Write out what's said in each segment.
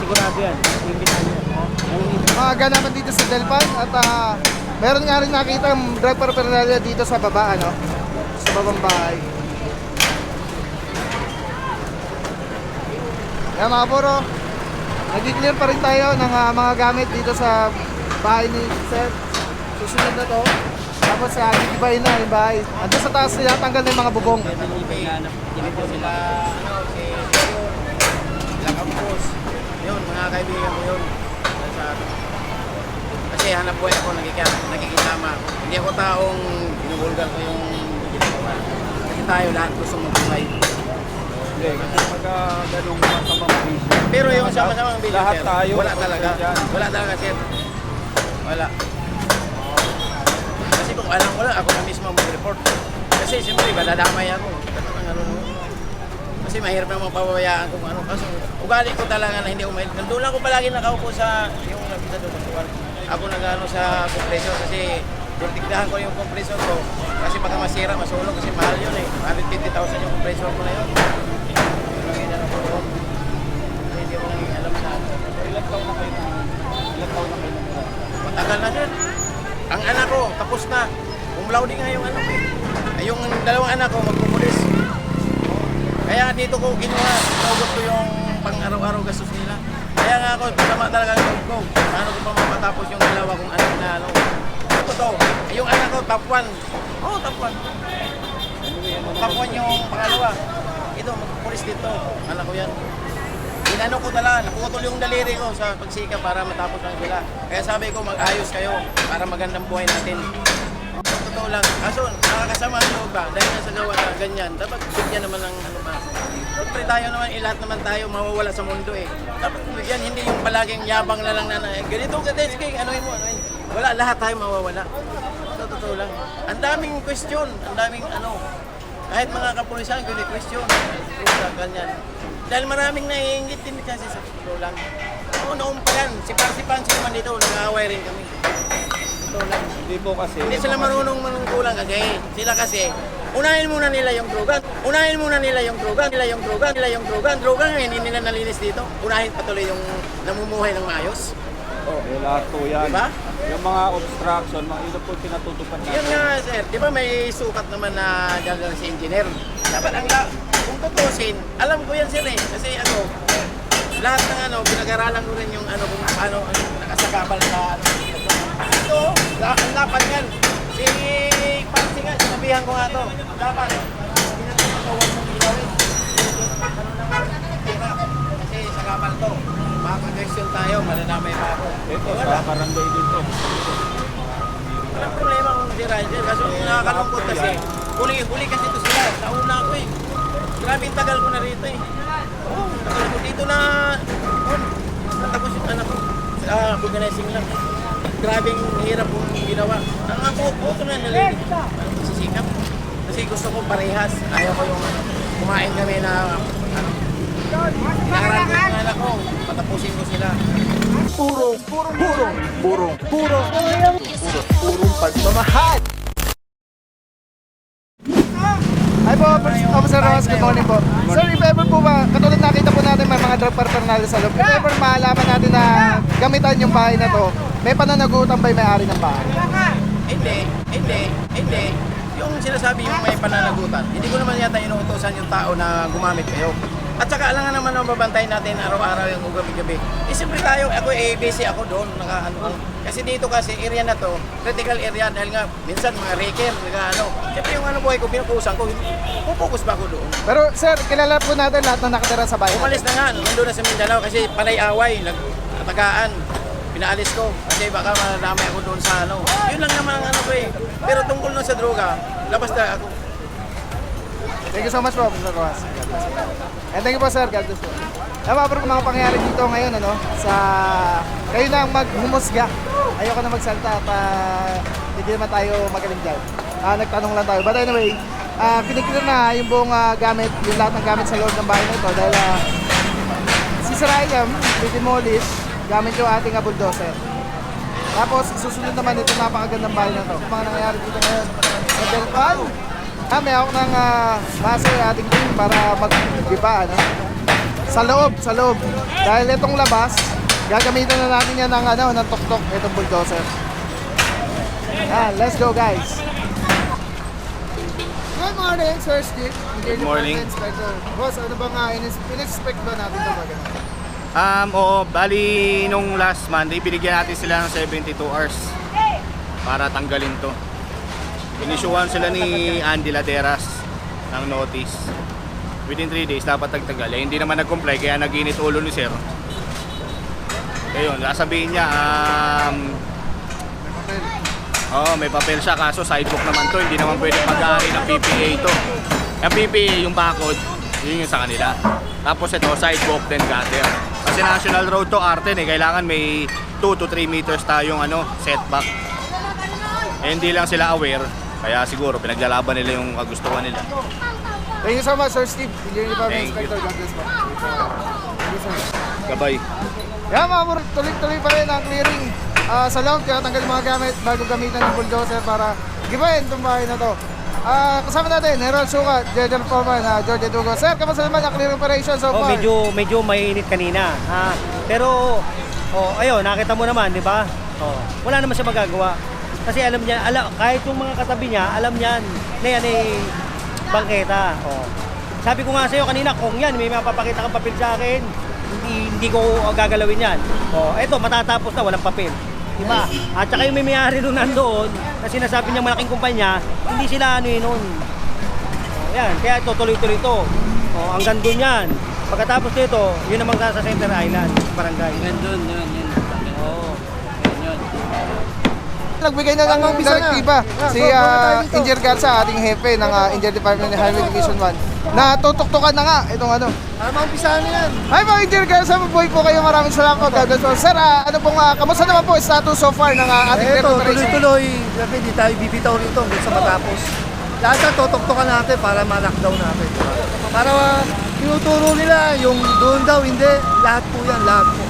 Sigurado yan. Inggitan yan. Maaga naman dito sa Delpan at meron nga rin nakita ang drug paraphernalia dito sa baba, ano? Sa babang bahay. Kaya mga puro, nag-clear pa rin tayo ng mga gamit dito sa bahay ni Sir. Susunod na to. Tapos gigibayin na yung bahay. At sa taas nila, tanggal na yung mga bubong. Hindi po sila, si sila Campos. Yun, mga kaibigan ko yun. Kasi hanap buhay ako, nakikitama. Hindi ako taong binubulgar ko yung ginagawa. Kasi tayo lahat gusto magbuhay. Hindi, kasi pagka ganong masamang bisyo. Pero yung sama-samang video, lahat sir, tayo, wala talaga. Wala talaga, sir. Wala. Kasi kung alam ko lang, ako na mismo mag-report. Kasi siyempre, madadamay ako. Kasi mahirap naman pababayaan kung ano. Kasi ugali ko talaga na hindi umahil. Nandun lang ko palagi nakaupo sa yung nabisa doon. Ako nag-ano sa compressor kasi tigdahan ko yung compressor ko. Kasi baka masira, masulong kasi mahal yun eh. 150,000 yung compressor ko na yun. Hindi mo lang alam sa ako. Ilang taon na kayo Matagal na sir. Ang anak ko, tapos na. Cum laude nga yung anak ko eh. Yung dalawang anak ko, magpupulis. Kaya dito ko kinuha, naugot ko yung pang-araw-araw gastos nila. Kaya nga ako, tama talaga yung ko. Paano ko pa mapatapos yung dalawa kong anak na ano. Ito to, yung anak ko, top 1. Oo, top 1. Top 1 yung pangalawa. Ito, magpupulis dito. Anak ko yan. Inano ko talaga, naputol yung daliri ko sa pagsika para matapos lang sila. Kaya sabi ko, mag-ayos kayo para magandang buhay natin. Totoo lang. Kaso, nakakasama ang loob ba? Dahil nasa gawa na ganyan, dapat bigyan naman ng ano ba. Siyempre tayo naman, lahat naman tayo mawawala sa mundo eh. Dapat bigyan, hindi yung palaging yabang na lang na ganito ka, sige, anuhin mo. Wala, lahat tayo mawawala. Totoo lang. Ang daming question, ang daming ano. Kahit mga kapulisan, question. Ganyan. Dahil maraming naiingit din kasi sa totoo lang. Oo, noon pa yan. Si Pansi naman dito, nag-aaway rin kami. Totoo lang. Hindi po kasi. Hindi sila marunong manungkulang kasi. Sila kasi, unahin muna nila yung droga. Unahin muna nila yung droga. Droga nga, hindi nila nalinis dito. Unahin patuloy yung namumuhay ng maayos. Oh, lahat po yan. Diba? Yung mga obstruction, mga ilo po pinatutupad natin. Yan nga, sir. Di ba may sukat naman na gagawin si engineer? Dapat kung tutusin, alam ko yan sir eh. Kasi ano, lahat ng ano, pinag-aralan ko rin yung ano, kung paano nakasagabal sa ano. Ito, ang dapat yan. Si Pansi nga, sinabihan ko nga to. Dapat, pinatutupawag mong gilawin. Kasi sagabal to. Makaka-question tayo, malalamay pa ako. Ito, sa barangay dito. Walang problema kung si Ryder. Kasi nakakalungkot kasi. Huli kasi ito sila. Sa una ako eh. Grabe yung tagal ko na rito eh. Oo, tagal ko dito na. Natapos yung anak ko. Organizing lang. Grabe yung hirap kong ginawa. Nangako ko na nalilig. Sisikap. Kasi gusto ko parehas. Ayaw ko yung kumain kami na ano. Inaral ko yung anak ko. Patapusin ko sila. Purong pagmamahal. Hi po, Officer Ross, good morning po. Sir, if ever po ba, katulad nakita po natin may mga drug paraphernalia sa loob, if ever maalaman natin na gamitan yung bahay na to, may pananagutan ba yung may-ari ng bahay? Hindi. Yung sinasabi yung may pananagutan, hindi ko naman yata inuutosan yung tao na gumamit kayo. At saka alangan naman ang babantayin natin araw-araw yung gabi-gabi. Siyempre tayo, ako busy ako doon, kasi dito kasi area na to, critical area dahil nga minsan mga raker, siyempre yung buhay ko, pinupusan ko, pupokus pa ako doon. Pero sir, kilala po natin lahat na nakatira sa bahay. Umalis na nga, nandun na sa Mindanao kasi panay away, nagatagaan. Pinaalis ko kasi baka madamay ako doon sa Yun lang naman ang ko eh. Pero tungkol na sa droga, labas na ako. Thank you so much po, Officer Ross. And thank you po sir, God bless po. Tama po mga pangyayari dito ngayon, sa kayo na ang maghumusga. Ayoko na magsalta at hindi naman tayo magaling dyan. Nagtanong lang tayo. But anyway, kinikita na yung buong gamit, yung lahat ng gamit sa loob ng bahay na ito dahil sisirayan, didemolish gamit yung ating bulldozer. Tapos susunod naman ito napakagandang bahay na ito. Mga nangyayari dito ngayon sa Delpan. May ako ng base ating team para mag-iba, Sa loob. Dahil itong labas, gagamitan na natin yan ng tuktok, itong bulldozer. Let's go guys. Good morning, Sir Steve. Good morning. Inspector. Boss, ano ba nga, in-expect ba natin ito ba ganun? Oo, bali nung last Monday, binigyan natin sila ng 72 hours para tanggalin to. Inisyuhan sila ni Andy Laderas ng notice. Within 3 days, dapat tagtagal. Hindi naman nag-comply, kaya nag-init ulo ni Sir. Ayun, sasabihin niya, may papel siya, kaso sidewalk naman to. Hindi naman pwede mag-aari ng PPA ito. Yung PPA, yung bakod, yun yung sa kanila. Tapos ito, sidewalk, then gutter. Kasi national road to, Arten kailangan may 2 to 3 meters tayong setback. Hindi lang sila aware, kaya siguro pinaglalaban nila yung kagustuhan nila. Thank you so much, Sir Steve. Engineering Department Thank you. Inspector. God bless po. Thank you, sir. Gabay. Yan mga bro, tuloy-tuloy pa rin ang clearing sa loob. Kaya tanggal yung mga gamit bago gamitan ng bulldozer para gibahin itong bahay na to. Kasama natin, Herald Suka, General Foreman, George Edugo. Sir, kamusta naman ang clearing operation so far? Medyo mainit kanina. Pero ayun, nakita mo naman, di ba? Wala naman siya magagawa. Kasi alam niya, kahit yung mga katabi niya, alam niyan na yan ay bangketa. Sabi ko nga sa iyo kanina, kung yan, may mapapakita kang papel sa akin, hindi ko gagalawin yan. Eto, matatapos na, walang papel. Diba? At saka yung may-ari nung nandoon, na sinasabi niya malaking kumpanya, hindi sila nun. Yan, kaya ito, tuloy-tuloy ito. Hanggang doon yan. Pagkatapos nito, yun namang sa Center Island, barangay. Yun. Nagbigay na ng direktiba si Engineer Garza, ating hepe ng Engineer Department ng Highway Division 1 na tutuktukan na nga itong Maumpisahan na yan. Ay mga Engineer Garza, mabuhay po kayo, maraming salamat. Sir, kamusta naman po status so far ng ating Ito, operation? tuloy-tuloy. Grabe, hindi tayo bibitaw rito hanggang sa matapos. Lahat na tutuktukan natin para ma-lockdown natin. Para tinuturo nila yung doon daw, hindi. Lahat po yan, lahat po.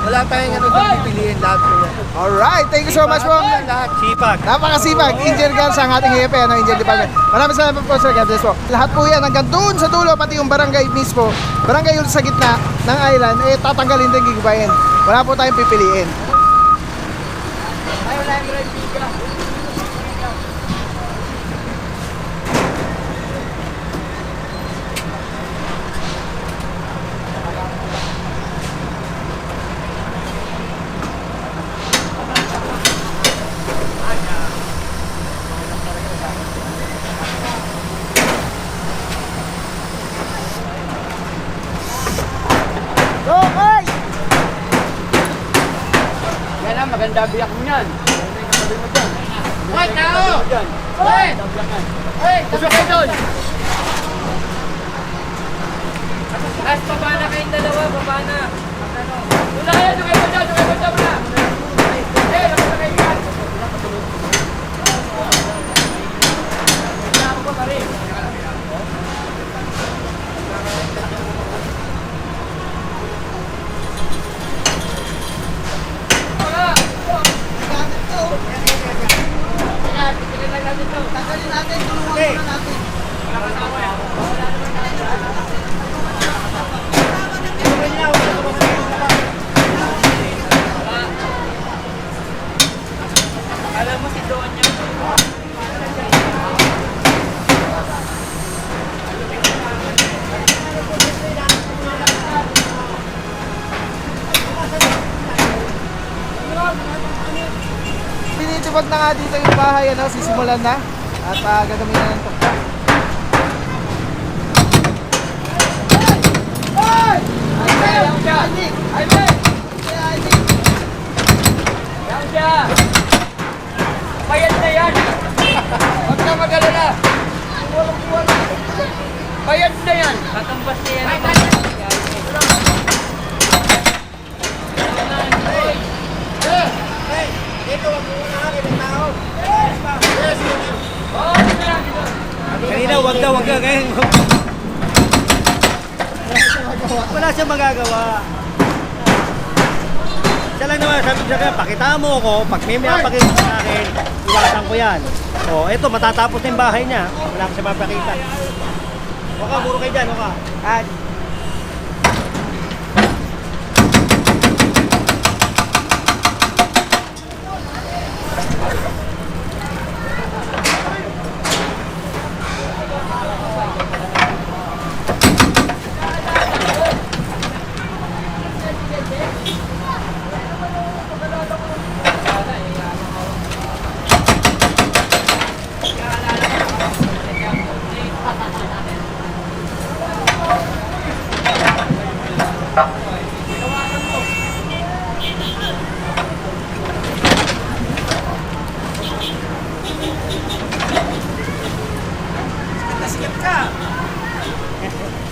Wala tayong pipiliin, lahat po yan. Alright, thank you so much po. Lahat. Sipag. Napakasipag, Engineer Garza ang ating hepe ng Engineer Department. Maraming salamat po, Sir. God bless po. Lahat po yan hanggang doon sa dulo, pati yung barangay mismo, barangay yung sa gitna ng island, tatanggalin din, gigibayin. Wala po tayong pipiliin. Okay! Yan ang maganda biyak mo yan. Hoy, tao! Hoy! Hoy, Gusto kayo doon. As baba na kayong dalawa, baba na. Wala yan, doon kayo dyan, muna. Eh, nakita kayo yan. Alam mo si Doon niya. Pinitibag na nga dito yung bahay, sisimulan na. At gagamitin na ng tuktok. Yan siya. Payat na yan. Huwag ka mag-alala. Payat na yan. Katambas niya yan. Kanina, wag ka. Ngayon, wala siyang magagawa. Siya lang naman, sabi ko sa kanya, pakita mo ako, pag may mapakita sa akin, iwasan ko yan. Eto, matatapos na yung bahay niya. Wala ko siya mapakita. Waka, buro kayo dyan, waka.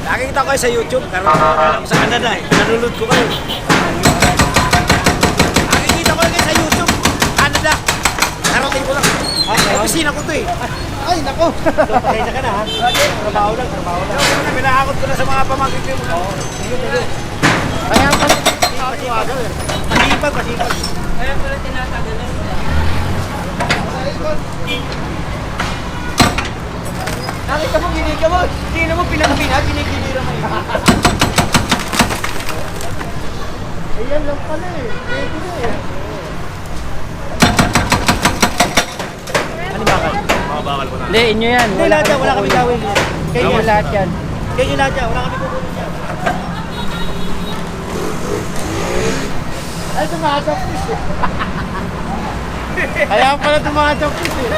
Nakikita ko kayo sa YouTube, karoon ako sa Canada eh. Nanunod ko kayo. Nakikita ko kayo sa YouTube, Canada. Narating ko lang. Ay, kusina ko to eh. Ay, nako. Pasensya ka na ha. Trabaho lang. Pinahakot ko na sa mga pamangkin ko. Oo. Sige. Kaya pala. Masipag. Kaya pala tinatagalan. Nakita mo, ginig mo. Hindi mo pinagpina, ginig-gigira mo. Ayan lang pala eh. Pwede na eh. Ano bakal? Mga bakal ko na. Hindi, inyo yan. Hindi lahat yan, wala kami gawin. Kayo Inyo lahat yan. Kayo lahat yan, wala kami kukunin yan. Ay, tumatapis eh. Kaya pala tumatapis eh.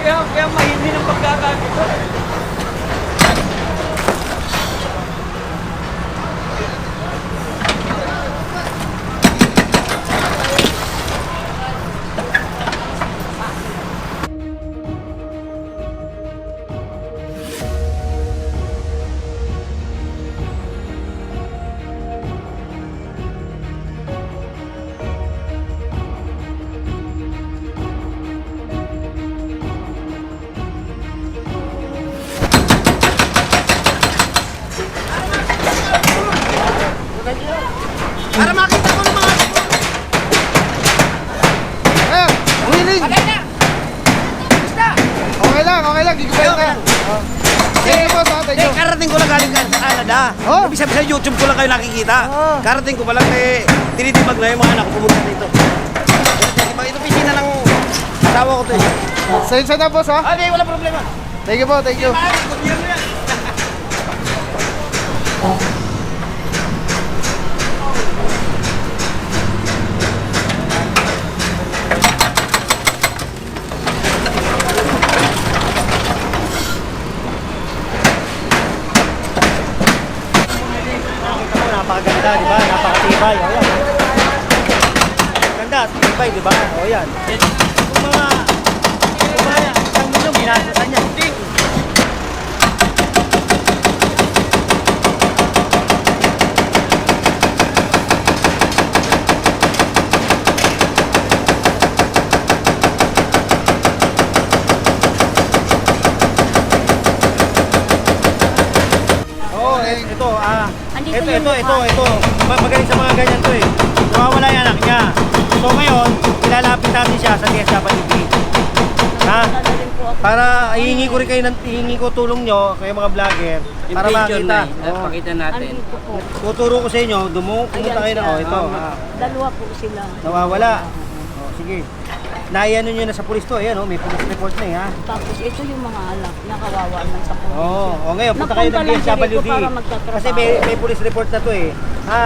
Kaya mahindi ng pagkakagito. Para makita ko ng mga... Ayan, willing. Okay lang. Gigubayin ka. Thank you po sa atin. karating ko lang galing sa Canada. Oh. Ibig sabihin sa YouTube ko lang kayo nakikita. Oh. Karating ko pa lang tinitibag na yung mga anak ko pumunta dito. Ito pisina ng asawa ko to eh. Sensya na boss ha. Okay, wala problema. Thank you po, thank you. Napakaganda, di ba? Napakatibay. O yan. Ganda, tibay, di ba? O yan. Kung mga isang milyon, ginasusan niya. Hindi. Ito. Magaling sa mga ganyan to eh. Nawawala yung anak niya. So ngayon, ilalapit natin siya sa DSWD. Ha? Para hihingi ko rin kayo hihingi ko tulong nyo, kayo mga vlogger, para makita. Pakita natin. Tuturo ko sa inyo, pumunta kayo na, ito. Dalawa po sila. Nawawala. Sige. Naiano nyo na sa pulis to, ayan may police report na ha. Tapos ito yung mga alak na kawawa lang sa pulis. Ngayon, punta kayo ng Napunta lang siya DSWD. dito para magtatrabaho. Kasi may police report na to eh.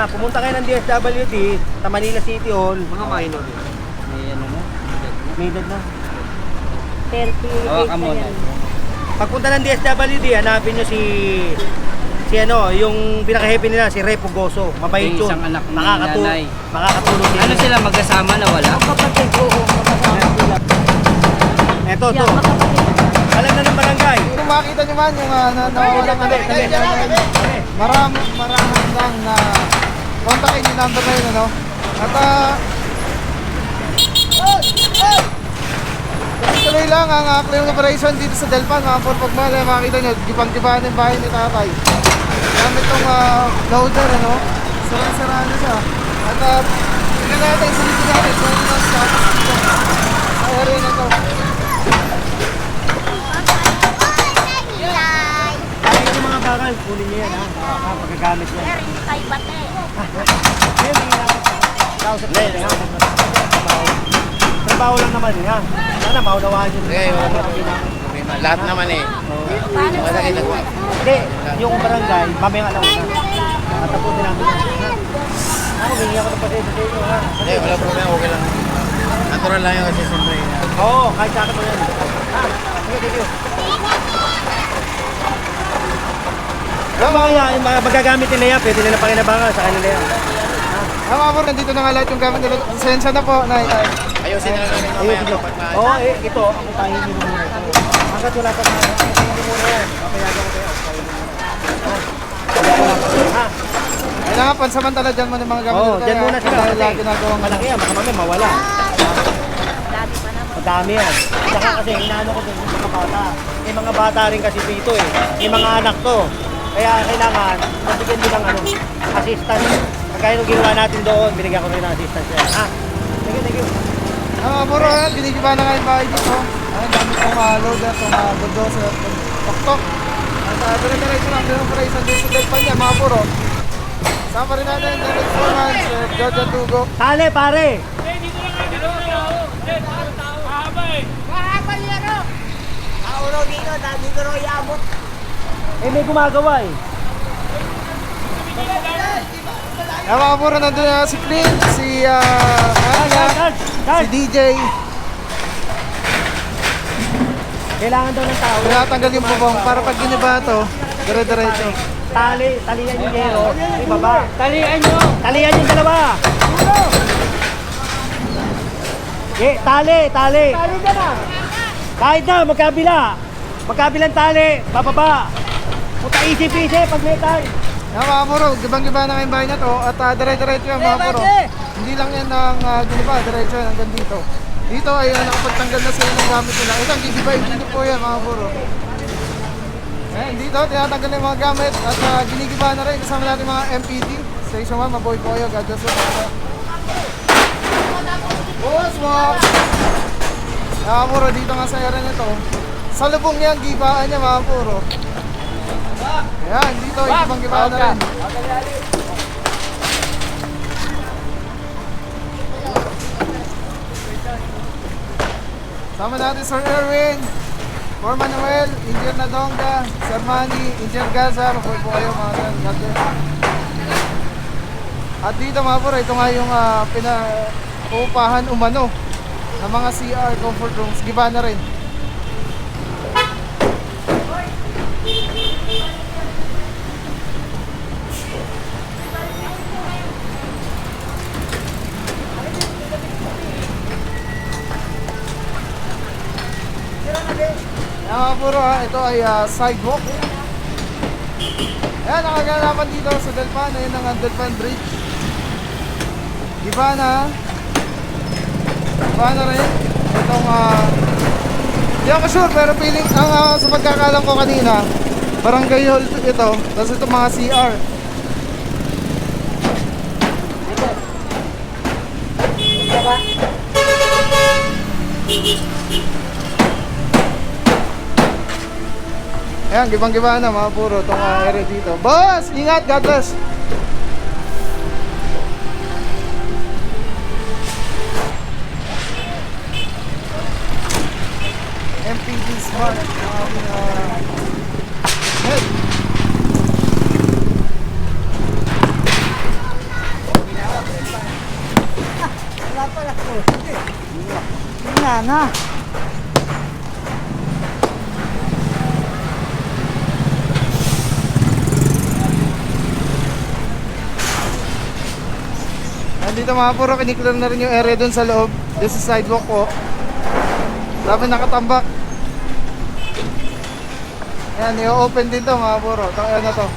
Pumunta kayo ng DSWD sa Manila City Hall. Mga minor yun. May ano mo? May edad na. 38 na yan. Pagpunta ng DSWD, hanapin nyo si yung pinaka-happy nila, si Ray Pugoso. Mabait Yung yun. isang anak ni nanay. Makakatulong Ano sila magkasama na wala? Magkapatid ko, magkasama sila. Ito. Yeah, magkapatid. Alam na ng barangay. Kung makita nyo man yung nawawalang maraming lang na kontakin yung number na yun, ano? At tuloy lang ang clearing operation dito sa Delpan, mga pagmala, makita nyo, gipang-gibahan yung bahay ni tatay. Gamit itong loader, ano? Sarang-saraan na siya. At tingnan natin, silipin natin kung ano na sa area na ito. Kahit yung mga bakal, kunin nyo yan ha. Pagkagamit yan. Pero hindi kayo bate. Trabaho lang naman ha. Sana maunawaan nyo. lahat naman eh. Wala kayo nagawa. Hindi, yung barangay, mamayang alauna. Natapusin namin. Ako, bigyan ko ng pasensya sa inyo, ha? Hindi, wala problema, okay lang. Natural lang yung kasi siyempre. Oo, kahit sa akin mo yan. Ha? Sige, thank you. Yung mga magagamit nila yan, pwede nila pakinabangan sa kanila yan. Mga bro, nandito na nga lahat yung gamit nila. Pasensya na po. Ayusin na lang namin mamaya Ayun, kapag maayos. Oo, ito, ako tayo nyo muna ito. Hanggat wala pa tayo, ako tayo nyo muna yan. Papayagan ko kayo. Ha? Kailangan pansamantala dyan mo ng mga gamit Oo, nila. dyan muna sila. Dahil lagi nagawang Malaki yan, baka mamaya mawala. Madami yan. Saka kasi inaano ko din sa mga bata. May mga bata rin kasi dito eh. May mga anak to. Kaya kailangan, mabigyan din ng assistance. Kagaya nung ginawa natin doon, binigyan ko rin ng assistance yan. Ha? Thank you. Mga bro, binigiba na nga yung bahay dito. Ang dami pong loader, itong bulldozer, tok-tok. At dire-diretso lang, ganun pa rin isang din sa Delpan niya, mga bro. Sama rin natin, Derek Foreman, Sir George Antugo. Tali, pare! Eh, may gumagawa eh. Mga bro, nandun na si Clint, si Anya, si DJ. Kailangan daw ng tao. Tinatanggal yung bubong para pag giniba ito, dire-diretso. Talian yung yero, ibaba. Talian yung dalawa. Tali. Tali ka na. Kahit na, magkabilang tali, bababa. Puta easy-peasy, pag may tayo. Mga bro, gibang-giba na nga yung bahay na to at dire-diretso yan mga bro. Hindi lang yan ng giniba, diretso yan hanggang dito. Dito ay nakapagtanggal na sila ng gamit nila. Ito, gigibay dito po yan mga bro. Dito, tinatanggal na yung mga gamit at ginigiba na rin. Kasama natin mga MPD. Station 1, mabuhay po kayo. God bless you. Boss, mga bro, dito nga sa area nito. Sa lubong niya, gibaan niya mga bro. Ayan, dito, ibang-gibaan na rin. Sama natin Sir Erwin, Sir Manuel, Engineer Nadonga, Sir Manny, Engineer Gaza, mabuhay po kayo mga God. At dito mga bro, ito nga yung pinaupahan umano ng mga CR comfort rooms, giba na rin. Mga puro ito ay sidewalk. Ayan, nakaganapan dito sa Delpan. Ayan ang Delpan Bridge. Iba na rin. Itong, hindi ako sure pero feeling, sa pagkakalam ko kanina, barangay hall ito. Tapos itong mga CR. Ayan, gibang-giba na mga puro itong area dito. Boss, ingat, God bless. MPD Smart. Wala pala ko. Wala na. Dito mga puro, kiniklar na rin yung area dun sa loob. This is sidewalk po. Dami nakatambak. Ayan, i-open din to mga puro. Ito, ano to.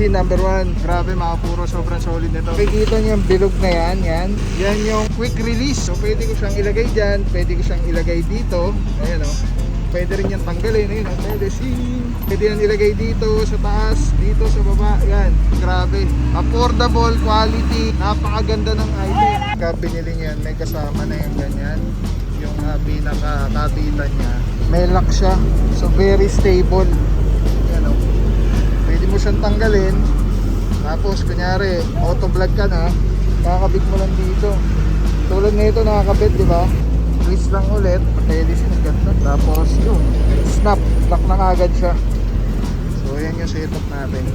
Telesin number 1. Grabe mga puro, sobrang solid nito. Makikita niyo yung bilog na yan, yan yung quick release. So pwede ko siyang ilagay dyan, pwede ko siyang ilagay dito. Ayan o. Pwede rin yan tanggalin, ayun o, Telesin. Pwede yan ilagay dito sa taas, dito sa baba, yan. Grabe. Affordable, quality, napakaganda ng item. Pagka binili niyan, may kasama na yung ganyan. Yung pinaka-kabitan niya. May lock siya, so very stable. Yan o. Pwede mo siyang tanggalin. Tapos kunyari, auto vlog ka na, kakabit mo lang dito. Tulad nito nakakabit, di ba? Twist lang ulit, Telesin ang ganda. Tapos yun, snap, lock na kagad siya. So yan yung setup natin.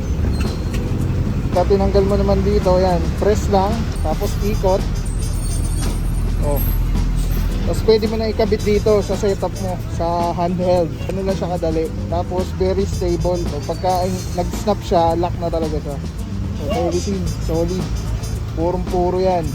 Pagka tinanggal mo naman dito, yan, press lang, tapos ikot. Oh. Tapos pwede mo na ikabit dito sa setup mo, sa handheld. Ano lang siya kadali. Tapos very stable. So, pagka nag-snap siya, lock na talaga siya. So Telesin, solid. Purong-puro yan.